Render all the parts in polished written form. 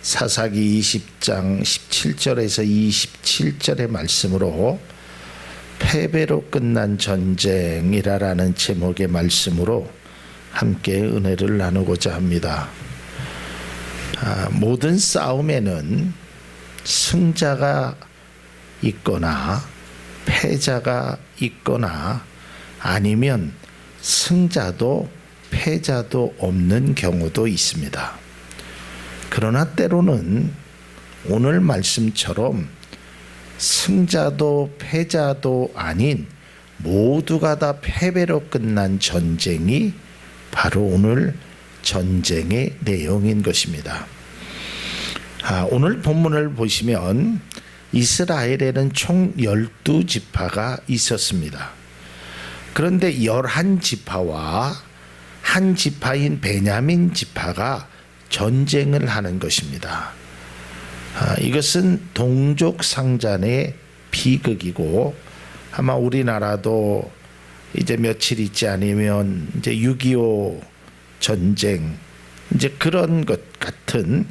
사사기 20장 17절에서 27절의 말씀으로 패배로 끝난 전쟁이라는 제목의 말씀으로 함께 은혜를 나누고자 합니다. 모든 싸움에는 승자가 있거나 패자가 있거나 아니면 승자도 패자도 없는 경우도 있습니다. 그러나 때로는 오늘 말씀처럼 승자도 패자도 아닌 모두가 다 패배로 끝난 전쟁이 바로 오늘 전쟁의 내용인 것입니다. 오늘 본문을 보시면 이스라엘에는 총 12지파가 있었습니다. 그런데 11지파와 한 지파인 베냐민 지파가 전쟁을 하는 것입니다. 이것은 동족상잔의 비극이고 아마 우리나라도 이제 며칠 있지 않으면 이제 6.25 전쟁 이제 그런 것 같은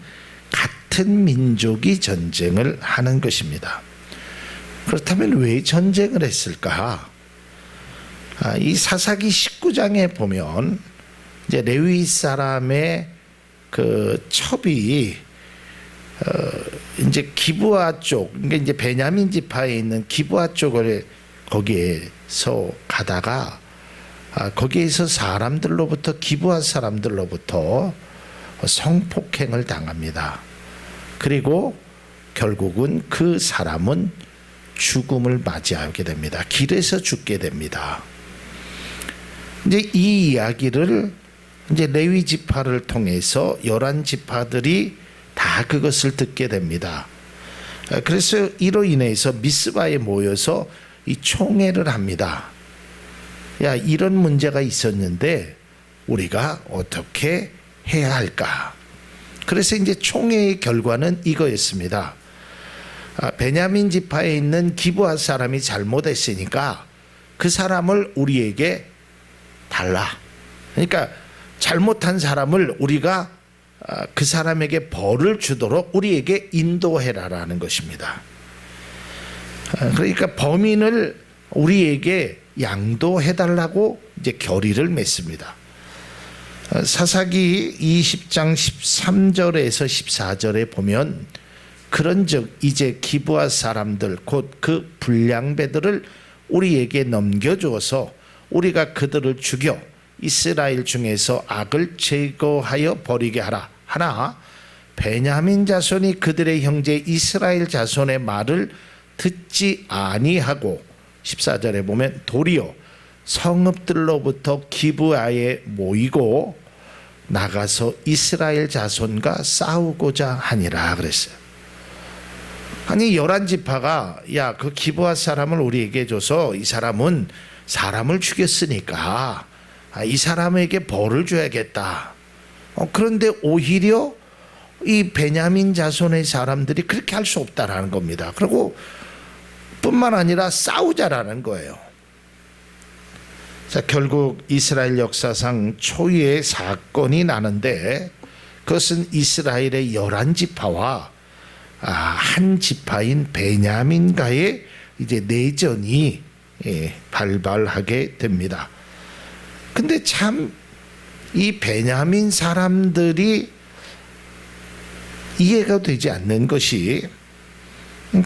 민족이 전쟁을 하는 것입니다. 그렇다면 왜 전쟁을 했을까? 이 사사기 19장에 보면 이제 레위 사람의 그 첩이 이제 기브아 쪽, 그러니까 이제 베냐민 지파에 있는 기브아 쪽을 거기에서 가다가 거기에서 사람들로부터 기브아 사람들로부터 성폭행을 당합니다. 그리고 결국은 그 사람은 죽음을 맞이하게 됩니다. 길에서 죽게 됩니다. 이제 이 이야기를 이제 레위 지파를 통해서 11지파들이 다 그것을 듣게 됩니다. 그래서 이로 인해서 미스바에 모여서 이 총회를 합니다. 야, 이런 문제가 있었는데 우리가 어떻게 해야 할까? 그래서 이제 총회의 결과는 이거였습니다. 베냐민 지파에 있는 기브아 사람이 잘못했으니까 그 사람을 우리에게 달라. 그러니까 잘못한 사람을 우리가 그 사람에게 벌을 주도록 우리에게 인도해라라는 것입니다. 그러니까 범인을 우리에게 양도해달라고 이제 결의를 맺습니다. 사사기 20장 13절에서 14절에 보면 그런즉 이제 기브아 사람들 곧 그 불량배들을 우리에게 넘겨주어서 우리가 그들을 죽여 이스라엘 중에서 악을 제거하여 버리게 하라. 하나 베냐민 자손이 그들의 형제 이스라엘 자손의 말을 듣지 아니하고 14절에 보면 도리어 성읍들로부터 기브아에 모이고 나가서 이스라엘 자손과 싸우고자 하니라 그랬어요. 아니 11지파가 야, 그 기브아 사람을 우리에게 줘서 이 사람은 사람을 죽였으니까 이 사람에게 벌을 줘야겠다. 그런데 오히려 이 베냐민 자손의 사람들이 그렇게 할 수 없다라는 겁니다. 그리고 뿐만 아니라 싸우자라는 거예요. 자, 결국 이스라엘 역사상 초유의 사건이 나는데 그것은 이스라엘의 11지파와 한 지파인 베냐민과의 이제 내전이 발발하게 됩니다. 근데 참 이 베냐민 사람들이 이해가 되지 않는 것이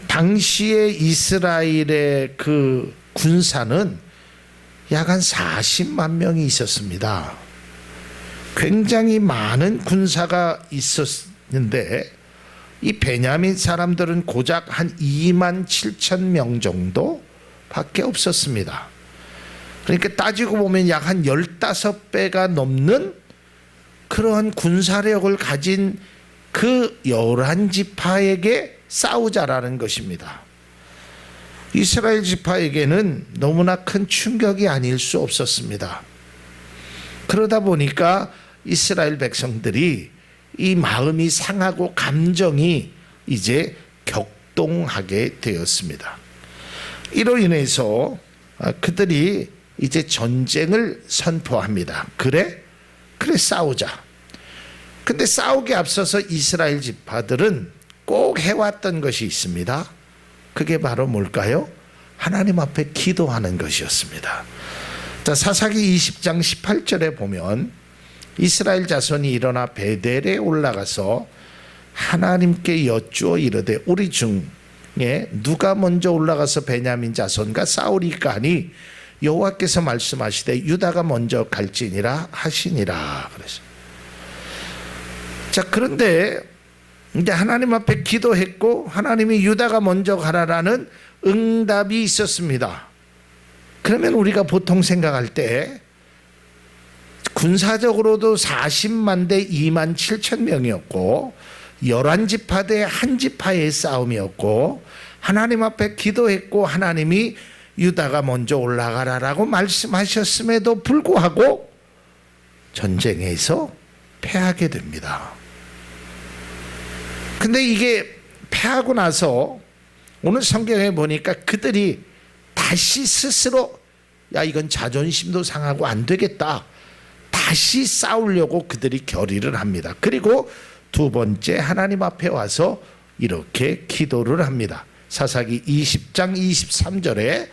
당시에 이스라엘의 그 군사는 약 한 40만 명이 있었습니다. 굉장히 많은 군사가 있었는데 이 베냐민 사람들은 고작 한 2만 7천 명 정도 밖에 없었습니다. 그러니까 따지고 보면 약 한 15배가 넘는 그러한 군사력을 가진 그 11지파에게 싸우자라는 것입니다. 이스라엘 지파에게는 너무나 큰 충격이 아닐 수 없었습니다. 그러다 보니까 이스라엘 백성들이 이 마음이 상하고 감정이 이제 격동하게 되었습니다. 이로 인해서 그들이 이제 전쟁을 선포합니다. 그래 싸우자. 근데 싸우기 앞서서 이스라엘 지파들은 꼭 해왔던 것이 있습니다. 그게 바로 뭘까요? 하나님 앞에 기도하는 것이었습니다. 자, 사사기 20장 18절에 보면 이스라엘 자손이 일어나 베델에 올라가서 하나님께 여쭈어 이르되 우리 중에 누가 먼저 올라가서 베냐민 자손과 싸우리까 하니 여호와께서 말씀하시되 유다가 먼저 갈지니라 하시니라. 그래서 자, 그런데 이제 하나님 앞에 기도했고 하나님이 유다가 먼저 가라라는 응답이 있었습니다. 그러면 우리가 보통 생각할 때 군사적으로도 40만 대 2만 7천 명이었고 11지파 대 한 지파의 싸움이었고 하나님 앞에 기도했고 하나님이 유다가 먼저 올라가라라고 말씀하셨음에도 불구하고 전쟁에서 패하게 됩니다. 근데 이게 패하고 나서 오늘 성경에 보니까 그들이 다시 스스로 야 이건 자존심도 상하고 안 되겠다. 다시 싸우려고 그들이 결의를 합니다. 그리고 두 번째 하나님 앞에 와서 이렇게 기도를 합니다. 사사기 20장 23절에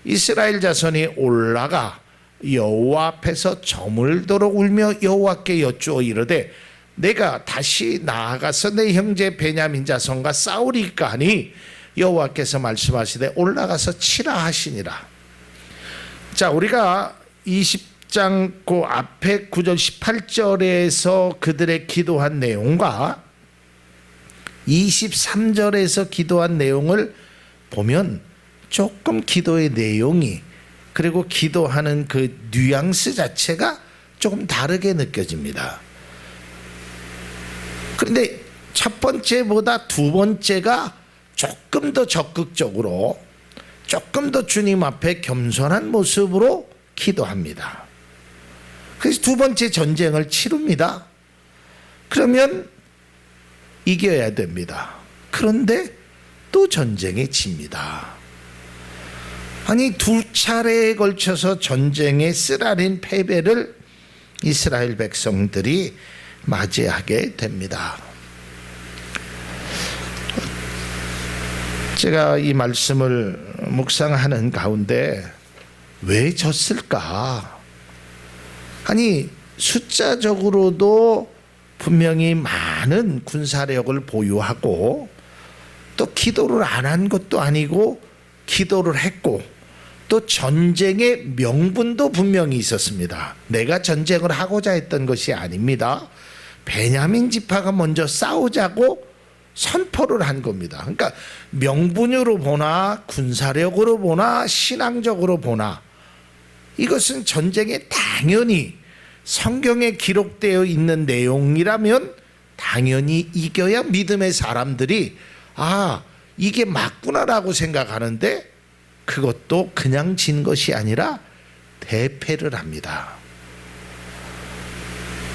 이스라엘 자손이 올라가 여호와 앞에서 저물도록 울며 여호와께 여쭈어 이르되 내가 다시 나아가서 내 형제 베냐민 자손과 싸우리까 하니 여호와께서 말씀하시되 올라가서 치라 하시니라. 자, 우리가 20장 그 앞에 9절 18절에서 그들의 기도한 내용과 23절에서 기도한 내용을 보면 조금 기도의 내용이 그리고 기도하는 그 뉘앙스 자체가 조금 다르게 느껴집니다. 그런데 첫 번째보다 두 번째가 조금 더 적극적으로 조금 더 주님 앞에 겸손한 모습으로 기도합니다. 그래서 두 번째 전쟁을 치릅니다. 그러면 이겨야 됩니다. 그런데 또 전쟁에 집니다. 아니 두 차례에 걸쳐서 전쟁에 쓰라린 패배를 이스라엘 백성들이 맞이하게 됩니다. 제가 이 말씀을 묵상하는 가운데 왜 졌을까? 아니 숫자적으로도 분명히 많은 군사력을 보유하고 또 기도를 안 한 것도 아니고 기도를 했고 또 전쟁의 명분도 분명히 있었습니다. 내가 전쟁을 하고자 했던 것이 아닙니다. 베냐민 지파가 먼저 싸우자고 선포를 한 겁니다. 그러니까 명분으로 보나 군사력으로 보나 신앙적으로 보나 이것은 전쟁에 당연히 성경에 기록되어 있는 내용이라면 당연히 이겨야 믿음의 사람들이 아 이게 맞구나라고 생각하는데 그것도 그냥 진 것이 아니라 대패를 합니다.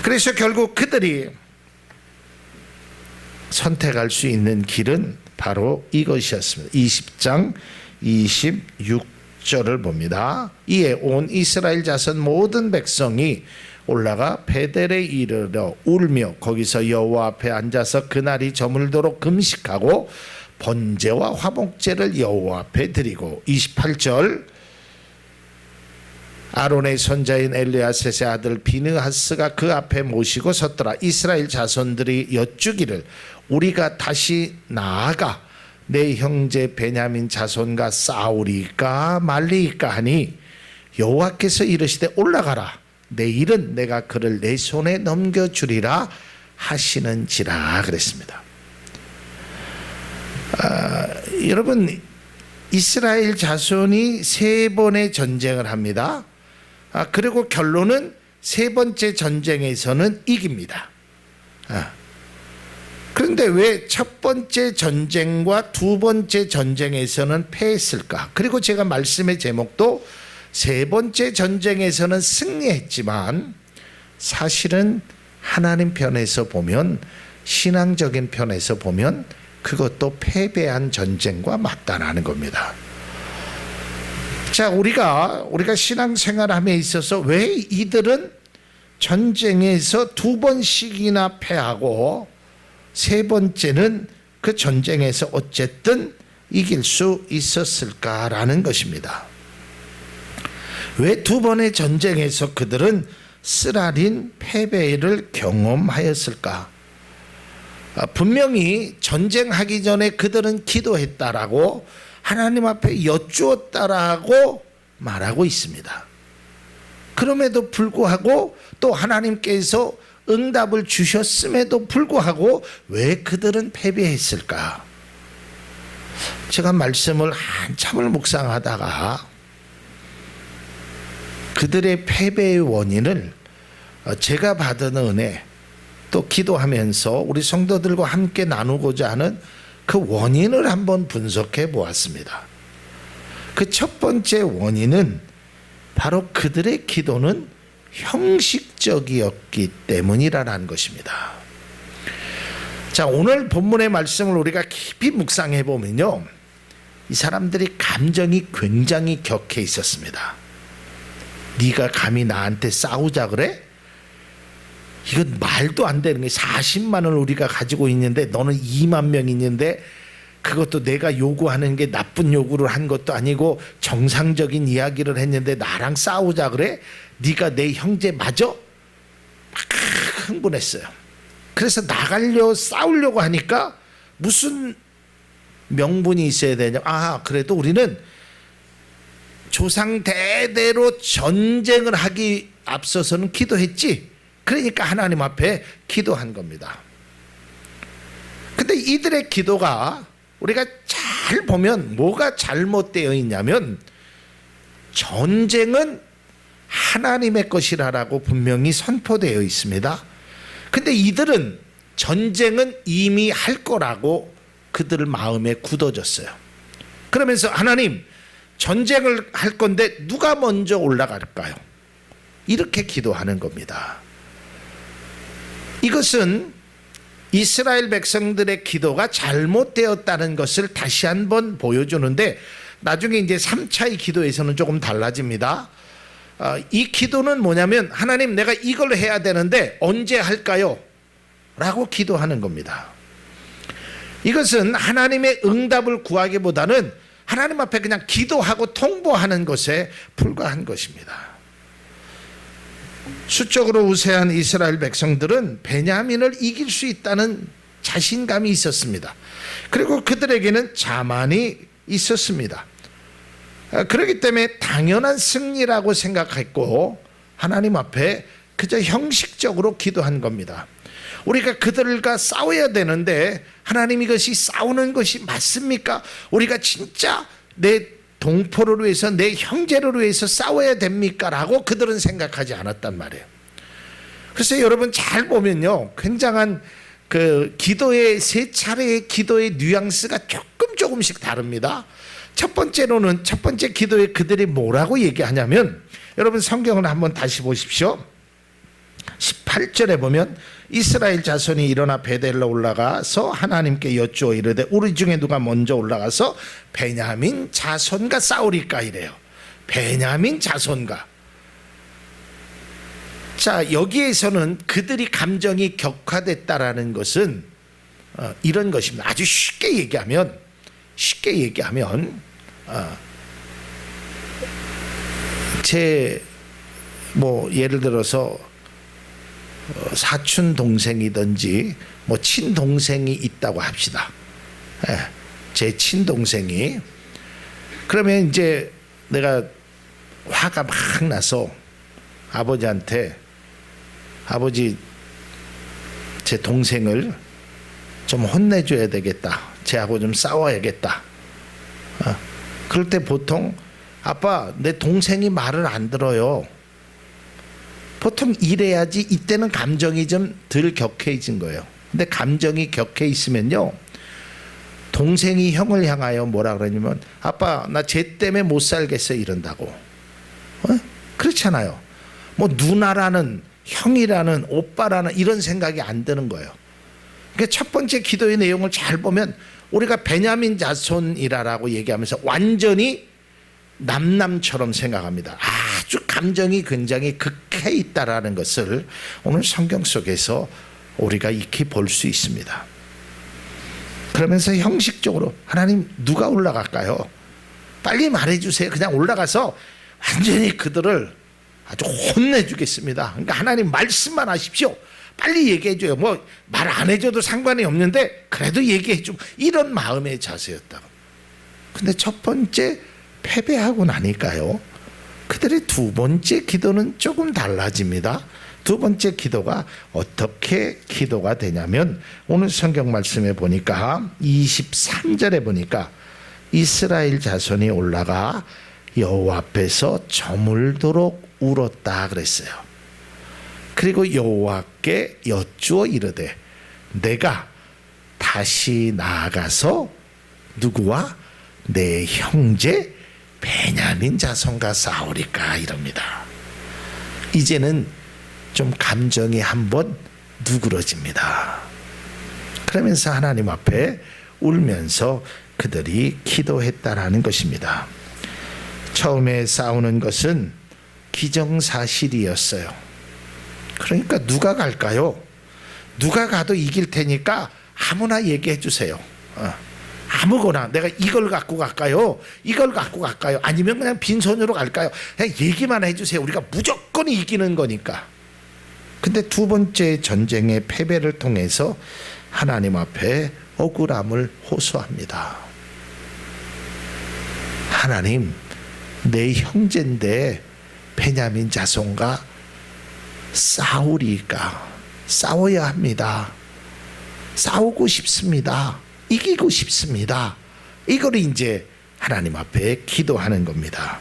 그래서 결국 그들이 선택할 수 있는 길은 바로 이것이었습니다. 20장 26절을 봅니다. 이에 온 이스라엘 자손 모든 백성이 올라가 베델에 이르러 울며 거기서 여호와 앞에 앉아서 그날이 저물도록 금식하고 번제와 화목제를 여호와 앞에 드리고 28절 아론의 손자인 엘리아셋의 아들 비느하스가 그 앞에 모시고 섰더라. 이스라엘 자손들이 여쭈기를 우리가 다시 나아가 내 형제 베냐민 자손과 싸우리까 말리까 하니 여호와께서 이르시되 올라가라 내일은 내가 그를 내 손에 넘겨주리라 하시는지라 그랬습니다. 여러분 이스라엘 자손이 세 번의 전쟁을 합니다. 그리고 결론은 세 번째 전쟁에서는 이깁니다. 그런데 왜 첫 번째 전쟁과 두 번째 전쟁에서는 패했을까? 그리고 제가 말씀의 제목도 세 번째 전쟁에서는 승리했지만 사실은 하나님 편에서 보면 신앙적인 편에서 보면 그것도 패배한 전쟁과 맞다라는 겁니다. 자, 우리가 신앙생활함에 있어서 왜 이들은 전쟁에서 2번씩이나 패하고 3번째는 그 전쟁에서 어쨌든 이길 수 있었을까라는 것입니다. 왜 2번의 전쟁에서 그들은 쓰라린 패배를 경험하였을까? 분명히 전쟁하기 전에 그들은 기도했다라고 하나님 앞에 여쭈었다라고 말하고 있습니다. 그럼에도 불구하고 또 하나님께서 응답을 주셨음에도 불구하고 왜 그들은 패배했을까? 제가 말씀을 한참을 묵상하다가 그들의 패배의 원인을 제가 받은 은혜 또 기도하면서 우리 성도들과 함께 나누고자 하는 그 원인을 한번 분석해 보았습니다. 그 첫 번째 원인은 바로 그들의 기도는 형식적이었기 때문이라는 것입니다. 자, 오늘 본문의 말씀을 우리가 깊이 묵상해 보면요, 이 사람들이 감정이 굉장히 격해 있었습니다. 네가 감히 나한테 싸우자 그래? 이건 말도 안 되는 게 40만을 우리가 가지고 있는데 너는 2만 명 있는데 그것도 내가 요구하는 게 나쁜 요구를 한 것도 아니고 정상적인 이야기를 했는데 나랑 싸우자 그래? 네가 내 형제 맞아? 막 흥분했어요. 그래서 싸우려고 하니까 무슨 명분이 있어야 되냐? 그래도 우리는 조상 대대로 전쟁을 하기 앞서서는 기도했지. 그러니까 하나님 앞에 기도한 겁니다. 근데 이들의 기도가 우리가 잘 보면 뭐가 잘못되어 있냐면 전쟁은 하나님의 것이라고 분명히 선포되어 있습니다. 근데 이들은 전쟁은 이미 할 거라고 그들 마음에 굳어졌어요. 그러면서 하나님, 전쟁을 할 건데 누가 먼저 올라갈까요? 이렇게 기도하는 겁니다. 이것은 이스라엘 백성들의 기도가 잘못되었다는 것을 다시 한번 보여주는데 나중에 이제 3차의 기도에서는 조금 달라집니다. 이 기도는 뭐냐면 하나님, 내가 이걸 해야 되는데 언제 할까요? 라고 기도하는 겁니다. 이것은 하나님의 응답을 구하기보다는 하나님 앞에 그냥 기도하고 통보하는 것에 불과한 것입니다. 수적으로 우세한 이스라엘 백성들은 베냐민을 이길 수 있다는 자신감이 있었습니다. 그리고 그들에게는 자만이 있었습니다. 그렇기 때문에 당연한 승리라고 생각했고 하나님 앞에 그저 형식적으로 기도한 겁니다. 우리가 그들과 싸워야 되는데 하나님, 이것이 싸우는 것이 맞습니까? 우리가 진짜 내 동포를 위해서, 내 형제를 위해서 싸워야 됩니까? 라고 그들은 생각하지 않았단 말이에요. 그래서 여러분 잘 보면요, 굉장한 그 기도의 세 차례의 기도의 뉘앙스가 조금씩 다릅니다. 첫 번째 기도에 그들이 뭐라고 얘기하냐면, 여러분 성경을 한번 다시 보십시오. 18절에 보면 이스라엘 자손이 일어나 베델로 올라가서 하나님께 여쭈어 이르되 우리 중에 누가 먼저 올라가서 베냐민 자손과 싸우리까 이래요. 베냐민 자손과. 자, 여기에서는 그들이 감정이 격화됐다라는 것은 이런 것입니다. 아주 쉽게 얘기하면 예를 들어서 사촌 동생이든지 친동생이 있다고 합시다. 제 친동생이. 그러면 이제 내가 화가 막 나서 아버지한테, 아버지, 제 동생을 좀 혼내줘야 되겠다. 쟤하고 좀 싸워야겠다. 그럴 때 보통 아빠, 내 동생이 말을 안 들어요. 보통 이래야지. 이때는 감정이 좀 덜 격해진 거예요. 근데 감정이 격해 있으면요, 동생이 형을 향하여 뭐라 그러냐면 아빠, 나 쟤 때문에 못 살겠어 이런다고. 그렇잖아요. 누나라는, 형이라는, 오빠라는 이런 생각이 안 드는 거예요. 그러니까 첫 번째 기도의 내용을 잘 보면 우리가 베냐민 자손이라고 얘기하면서 완전히 남남처럼 생각합니다. 아주 감정이 굉장히 극해 있다라는 것을 오늘 성경 속에서 우리가 익히 볼 수 있습니다. 그러면서 형식적으로 하나님 누가 올라갈까요? 빨리 말해주세요. 그냥 올라가서 완전히 그들을 아주 혼내주겠습니다. 그러니까 하나님 말씀만 하십시오. 빨리 얘기해줘요. 뭐 말 안 해줘도 상관이 없는데 그래도 얘기해주고, 이런 마음의 자세였다고. 근데 첫 번째 패배하고 나니까요, 그들의 두 번째 기도는 조금 달라집니다. 두 번째 기도가 어떻게 기도가 되냐면, 오늘 성경 말씀에 보니까 23절에 보니까 이스라엘 자손이 올라가 여호와 앞에서 저물도록 울었다 그랬어요. 그리고 여호와께 여쭈어 이르되 내가 다시 나아가서 누구와 내 형제 베냐민 자손과 싸우리까, 이럽니다. 이제는 좀 감정이 한번 누그러집니다. 그러면서 하나님 앞에 울면서 그들이 기도했다라는 것입니다. 처음에 싸우는 것은 기정사실이었어요. 그러니까 누가 갈까요? 누가 가도 이길 테니까 아무나 얘기해 주세요. 아무거나. 내가 이걸 갖고 갈까요? 이걸 갖고 갈까요? 아니면 그냥 빈손으로 갈까요? 그냥 얘기만 해주세요. 우리가 무조건 이기는 거니까. 근데 두 번째 전쟁의 패배를 통해서 하나님 앞에 억울함을 호소합니다. 하나님, 내 형제인데 베냐민 자손과 싸우리까? 싸워야 합니다. 싸우고 싶습니다. 이기고 싶습니다. 이걸 이제 하나님 앞에 기도하는 겁니다.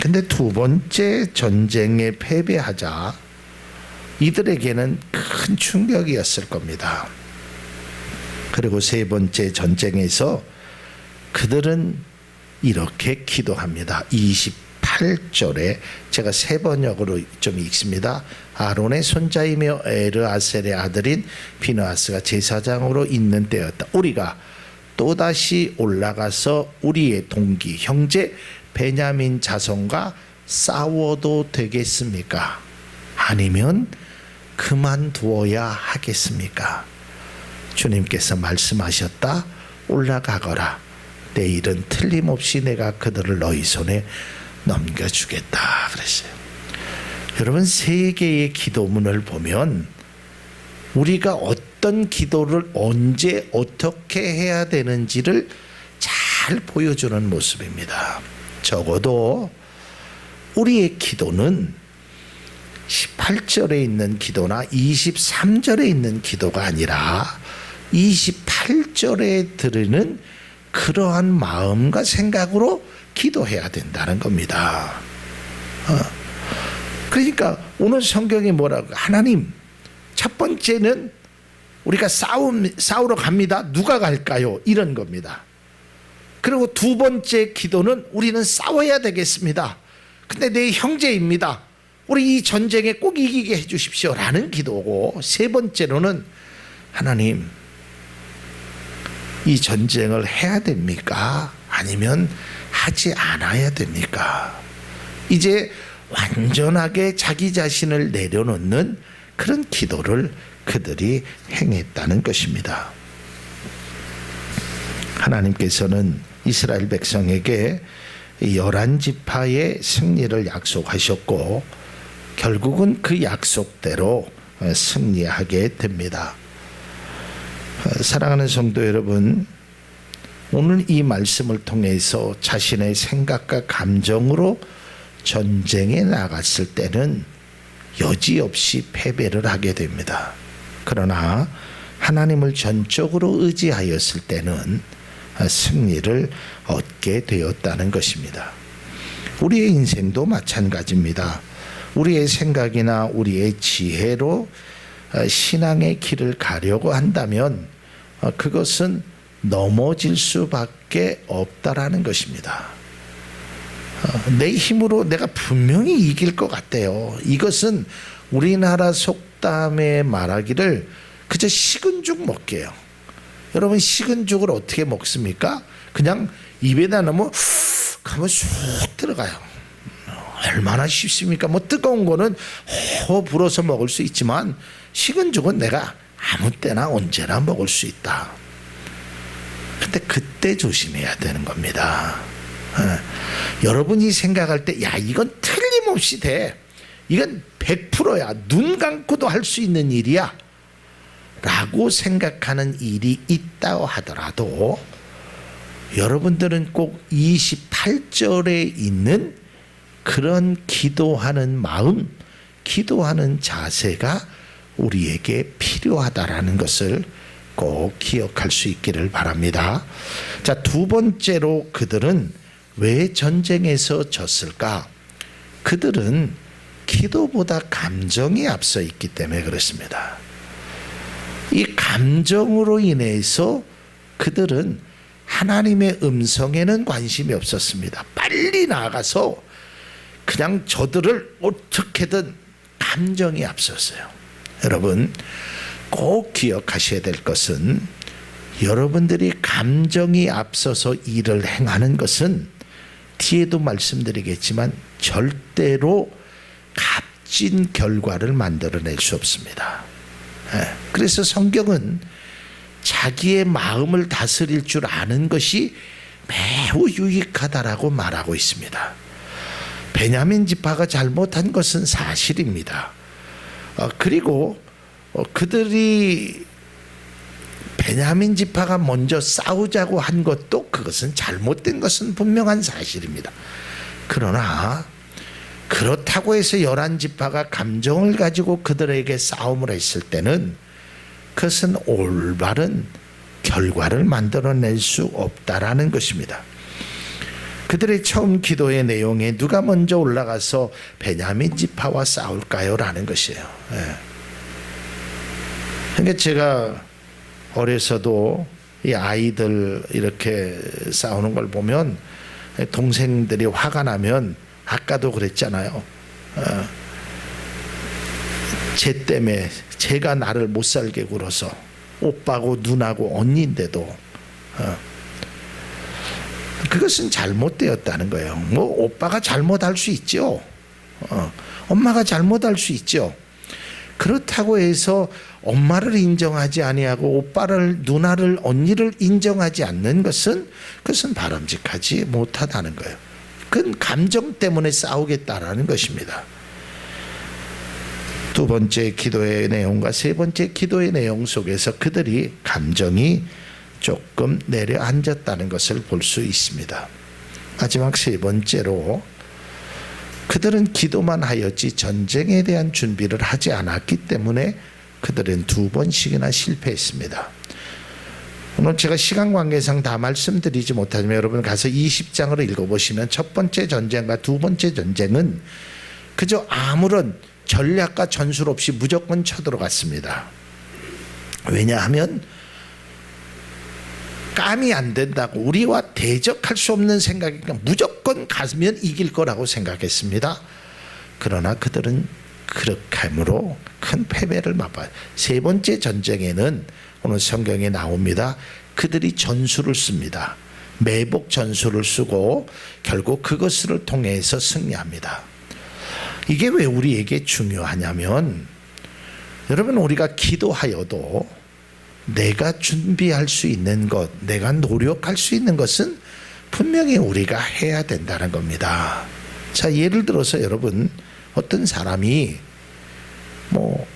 근데 두 번째 전쟁에 패배하자 이들에게는 큰 충격이었을 겁니다. 그리고 세 번째 전쟁에서 그들은 이렇게 기도합니다. 28절에 제가 세 번역으로 좀 읽습니다. 아론의 손자이며 에르아셀의 아들인 비느하스가 제사장으로 있는 때였다. 우리가 또다시 올라가서 우리의 동기 형제 베냐민 자손과 싸워도 되겠습니까? 아니면 그만두어야 하겠습니까? 주님께서 말씀하셨다. 올라가거라. 내일은 틀림없이 내가 그들을 너희 손에 넘겨주겠다 그랬어요. 여러분, 세 개의 기도문을 보면 우리가 어떤 기도를 언제 어떻게 해야 되는지를 잘 보여주는 모습입니다. 적어도 우리의 기도는 18절에 있는 기도나 23절에 있는 기도가 아니라 28절에 들으는 그러한 마음과 생각으로 기도해야 된다는 겁니다. 그러니까 오늘 성경이 뭐라고, 하나님, 첫 번째는 우리가 싸우러 갑니다. 누가 갈까요? 이런 겁니다. 그리고 두 번째 기도는 우리는 싸워야 되겠습니다. 근데 내 형제입니다. 우리 이 전쟁에 꼭 이기게 해주십시오 라는 기도고, 세 번째로는 하나님, 이 전쟁을 해야 됩니까? 아니면 하지 않아야 됩니까? 이제 완전하게 자기 자신을 내려놓는 그런 기도를 그들이 행했다는 것입니다. 하나님께서는 이스라엘 백성에게 11지파의 승리를 약속하셨고 결국은 그 약속대로 승리하게 됩니다. 사랑하는 성도 여러분, 오늘 이 말씀을 통해서 자신의 생각과 감정으로 전쟁에 나갔을 때는 여지없이 패배를 하게 됩니다. 그러나 하나님을 전적으로 의지하였을 때는 승리를 얻게 되었다는 것입니다. 우리의 인생도 마찬가지입니다. 우리의 생각이나 우리의 지혜로 신앙의 길을 가려고 한다면 그것은 넘어질 수밖에 없다라는 것입니다. 내 힘으로 내가 분명히 이길 것 같아요. 이것은 우리나라 속담에 말하기를 그저 식은 죽 먹게요. 여러분, 식은 죽을 어떻게 먹습니까? 그냥 입에다 넣으면 훅 하면 쑥 들어가요. 얼마나 쉽습니까? 뭐 뜨거운 거는 불어서 먹을 수 있지만 식은 죽은 내가 아무 때나 언제나 먹을 수 있다. 근데 그때 조심해야 되는 겁니다. 여러분이 생각할 때 야 이건 틀림없이 돼, 이건 100%야, 눈 감고도 할 수 있는 일이야 라고 생각하는 일이 있다고 하더라도 여러분들은 꼭 28절에 있는 그런 기도하는 마음, 기도하는 자세가 우리에게 필요하다라는 것을 꼭 기억할 수 있기를 바랍니다. 자, 두 번째로 그들은 왜 전쟁에서 졌을까? 그들은 기도보다 감정이 앞서 있기 때문에 그렇습니다. 이 감정으로 인해서 그들은 하나님의 음성에는 관심이 없었습니다. 빨리 나아가서 그냥 저들을 어떻게든, 감정이 앞섰어요. 여러분 꼭 기억하셔야 될 것은 여러분들이 감정이 앞서서 일을 행하는 것은 뒤에도 말씀드리겠지만 절대로 값진 결과를 만들어낼 수 없습니다. 그래서 성경은 자기의 마음을 다스릴 줄 아는 것이 매우 유익하다라고 말하고 있습니다. 베냐민 지파가 잘못한 것은 사실입니다. 그리고 그들이 베냐민 지파가 먼저 싸우자고 한 것도 그것은 잘못된 것은 분명한 사실입니다. 그러나 그렇다고 해서 11지파가 감정을 가지고 그들에게 싸움을 했을 때는 그것은 올바른 결과를 만들어낼 수 없다라는 것입니다. 그들의 처음 기도의 내용에 누가 먼저 올라가서 베냐민 지파와 싸울까요? 라는 것이에요. 그러니까 제가 어려서도 이 아이들 이렇게 싸우는 걸 보면 동생들이 화가 나면, 아까도 그랬잖아요. 쟤 때문에 제가 나를 못 살게 굴어서, 오빠고 누나고 언니인데도 그것은 잘못되었다는 거예요. 뭐 오빠가 잘못할 수 있죠. 엄마가 잘못할 수 있죠. 그렇다고 해서 엄마를 인정하지 아니하고 오빠를, 누나를, 언니를 인정하지 않는 것은 그것은 바람직하지 못하다는 거예요. 그건 감정 때문에 싸우겠다라는 것입니다. 두 번째 기도의 내용과 세 번째 기도의 내용 속에서 그들이 감정이 조금 내려앉았다는 것을 볼 수 있습니다. 마지막 세 번째로 그들은 기도만 하였지 전쟁에 대한 준비를 하지 않았기 때문에 그들은 두 번씩이나 실패했습니다. 오늘 제가 시간 관계상 다 말씀드리지 못하지만 여러분 가서 20장을 읽어보시면 첫 번째 전쟁과 두 번째 전쟁은 그저 아무런 전략과 전술 없이 무조건 쳐들어갔습니다. 왜냐하면 감이 안 된다고, 우리와 대적할 수 없는 생각이니까 무조건 가면 이길 거라고 생각했습니다. 그러나 그들은 그렇게 함으로 큰 패배를 맛봐요. 세 번째 전쟁에는 오늘 성경에 나옵니다. 그들이 전술을 씁니다. 매복 전술을 쓰고 결국 그것을 통해서 승리합니다. 이게 왜 우리에게 중요하냐면, 여러분 우리가 기도하여도 내가 준비할 수 있는 것, 내가 노력할 수 있는 것은 분명히 우리가 해야 된다는 겁니다. 자, 예를 들어서 여러분 어떤 사람이 뭐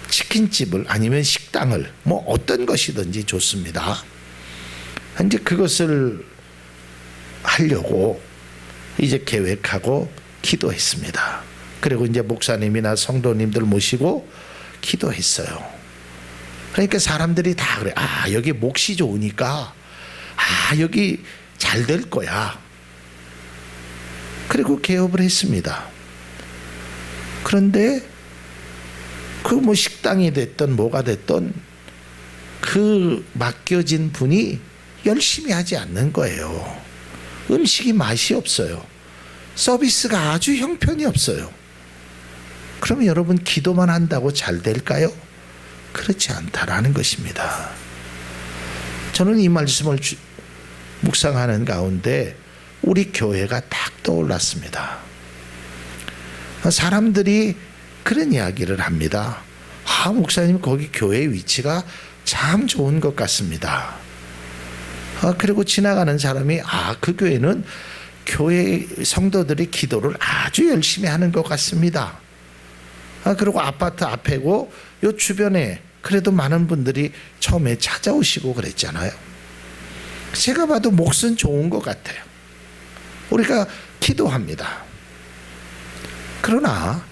치킨집을 아니면 식당을 뭐 어떤 것이든지 좋습니다. 이제 그것을 하려고 이제 계획하고 기도했습니다. 그리고 이제 목사님이나 성도님들 모시고 기도했어요. 그러니까 사람들이 다 그래. 아, 여기 몫이 좋으니까 여기 잘 될 거야. 그리고 개업을 했습니다. 그런데 그 뭐 식당이 됐던 뭐가 됐던 그 맡겨진 분이 열심히 하지 않는 거예요. 음식이 맛이 없어요. 서비스가 아주 형편이 없어요. 그러면 여러분 기도만 한다고 잘 될까요? 그렇지 않다라는 것입니다. 저는 이 말씀을 묵상하는 가운데 우리 교회가 딱 떠올랐습니다. 사람들이 그런 이야기를 합니다. 목사님 거기 교회 위치가 참 좋은 것 같습니다. 그리고 지나가는 사람이 그 교회는 교회 성도들이 기도를 아주 열심히 하는 것 같습니다. 그리고 아파트 앞에고 요 주변에 그래도 많은 분들이 처음에 찾아오시고 그랬잖아요. 제가 봐도 몫은 좋은 것 같아요. 우리가 기도합니다. 그러나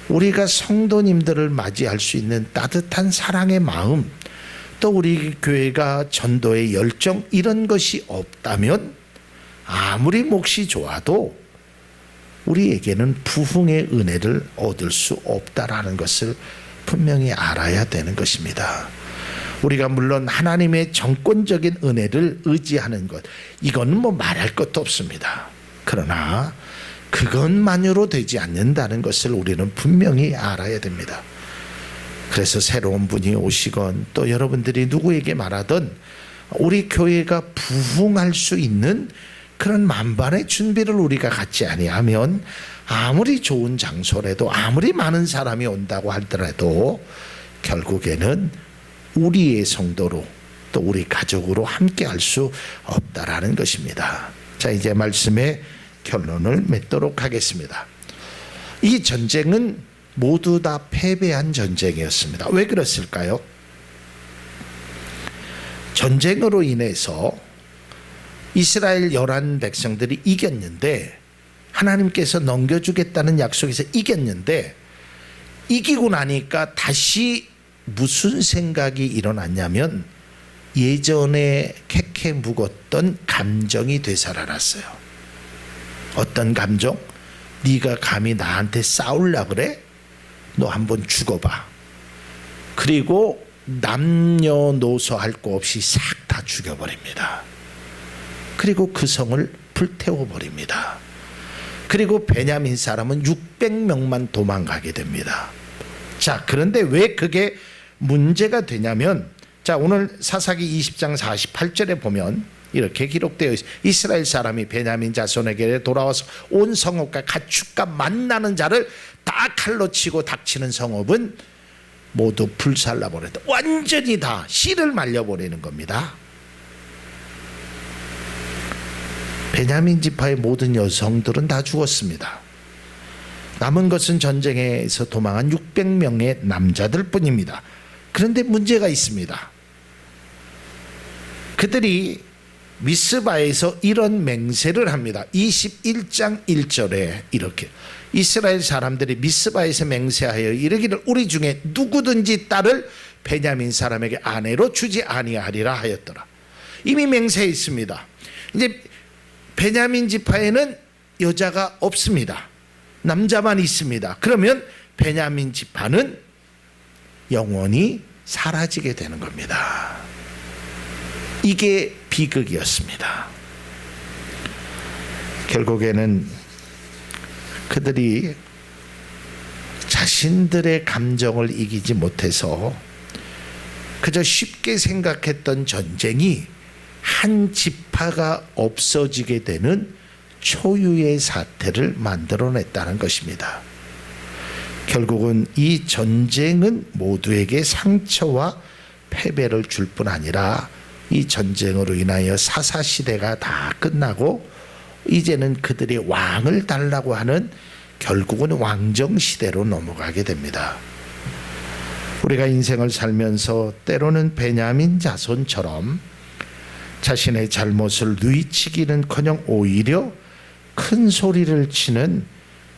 우리가 성도님들을 맞이할 수 있는 따뜻한 사랑의 마음, 또 우리 교회가 전도의 열정, 이런 것이 없다면 아무리 몫이 좋아도 우리에게는 부흥의 은혜를 얻을 수 없다라는 것을 분명히 알아야 되는 것입니다. 우리가 물론 하나님의 정권적인 은혜를 의지하는 것, 이거는 뭐 말할 것도 없습니다. 그러나 그것만으로 되지 않는다는 것을 우리는 분명히 알아야 됩니다. 그래서 새로운 분이 오시건 또 여러분들이 누구에게 말하든 우리 교회가 부흥할 수 있는 그런 만반의 준비를 우리가 갖지 아니하면 아무리 좋은 장소라도 아무리 많은 사람이 온다고 하더라도 결국에는 우리의 성도로 또 우리 가족으로 함께 할 수 없다라는 것입니다. 자, 이제 말씀의 결론을 맺도록 하겠습니다. 이 전쟁은 모두 다 패배한 전쟁이었습니다. 왜 그랬을까요? 전쟁으로 인해서 이스라엘 열한 백성들이 이겼는데, 하나님께서 넘겨주겠다는 약속에서 이겼는데, 이기고 나니까 다시 무슨 생각이 일어났냐면 예전에 캐캐 묵었던 감정이 되살아났어요. 어떤 감정? 네가 감히 나한테 싸우려고 그래? 너 한번 죽어봐. 그리고 남녀노소 할 거 없이 싹 다 죽여버립니다. 그리고 그 성을 불태워버립니다. 그리고 베냐민 사람은 600명만 도망가게 됩니다. 자, 그런데 왜 그게 문제가 되냐면, 자, 오늘 사사기 20장 48절에 보면 이렇게 기록되어 있어요. 이스라엘 사람이 베냐민 자손에게 돌아와서 온 성읍과 가축과 만나는 자를 다 칼로 치고 닥치는 성읍은 모두 불살라버렸다. 완전히 다 씨를 말려버리는 겁니다. 베냐민 지파의 모든 여성들은 다 죽었습니다. 남은 것은 전쟁에서 도망한 600명의 남자들 뿐입니다. 그런데 문제가 있습니다. 그들이 미스바에서 이런 맹세를 합니다. 21장 1절에 이렇게 이스라엘 사람들이 미스바에서 맹세하여 이르기를 우리 중에 누구든지 딸을 베냐민 사람에게 아내로 주지 아니하리라 하였더라. 이미 맹세했습니다. 이제 베냐민 지파에는 여자가 없습니다. 남자만 있습니다. 그러면 베냐민 지파는 영원히 사라지게 되는 겁니다. 이게 비극이었습니다. 결국에는 그들이 자신들의 감정을 이기지 못해서 그저 쉽게 생각했던 전쟁이 한 지파가 없어지게 되는 초유의 사태를 만들어냈다는 것입니다. 결국은 이 전쟁은 모두에게 상처와 패배를 줄 뿐 아니라 이 전쟁으로 인하여 사사시대가 다 끝나고 이제는 그들이 왕을 달라고 하는 결국은 왕정시대로 넘어가게 됩니다. 우리가 인생을 살면서 때로는 베냐민 자손처럼 자신의 잘못을 뉘치기는커녕 오히려 큰 소리를 치는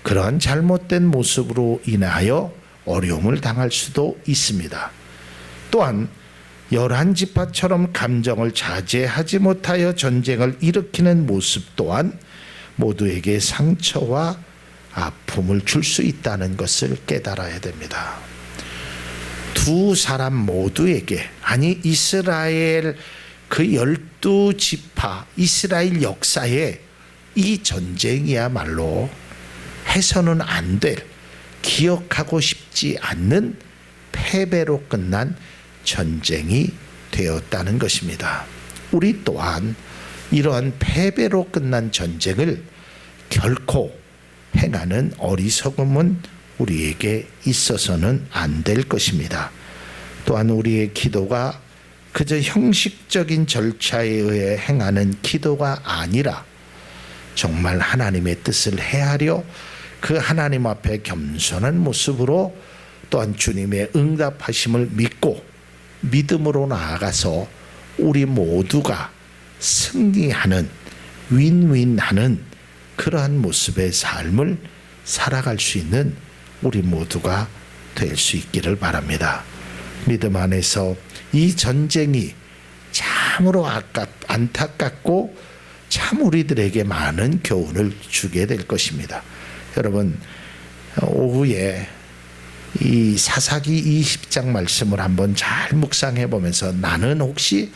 그러한 잘못된 모습으로 인하여 어려움을 당할 수도 있습니다. 또한 11지파처럼 감정을 자제하지 못하여 전쟁을 일으키는 모습 또한 모두에게 상처와 아픔을 줄 수 있다는 것을 깨달아야 됩니다. 두 사람 모두에게, 아니 이스라엘 그 12지파 이스라엘 역사에 이 전쟁이야말로 해서는 안 될, 기억하고 싶지 않는 패배로 끝난 전쟁이 되었다는 것입니다. 우리 또한 이러한 패배로 끝난 전쟁을 결코 행하는 어리석음은 우리에게 있어서는 안 될 것입니다. 또한 우리의 기도가 그저 형식적인 절차에 의해 행하는 기도가 아니라 정말 하나님의 뜻을 헤아려 그 하나님 앞에 겸손한 모습으로 또한 주님의 응답하심을 믿고 믿음으로 나아가서 우리 모두가 승리하는 윈윈하는 그러한 모습의 삶을 살아갈 수 있는 우리 모두가 될 수 있기를 바랍니다. 믿음 안에서 이 전쟁이 참으로 안타깝고 참 우리들에게 많은 교훈을 주게 될 것입니다. 여러분, 오후에 이 사사기 20장 말씀을 한번 잘 묵상해 보면서 나는 혹시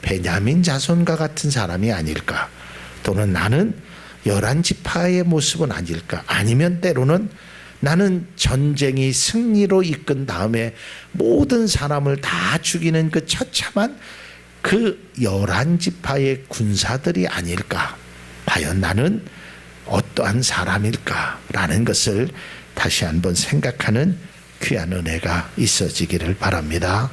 베냐민 자손과 같은 사람이 아닐까, 또는 나는 11지파의 모습은 아닐까, 아니면 때로는 나는 전쟁이 승리로 이끈 다음에 모든 사람을 다 죽이는 그 처참한 그 11지파의 군사들이 아닐까, 과연 나는 어떠한 사람일까라는 것을 다시 한번 생각하는 귀한 은혜가 있어지기를 바랍니다.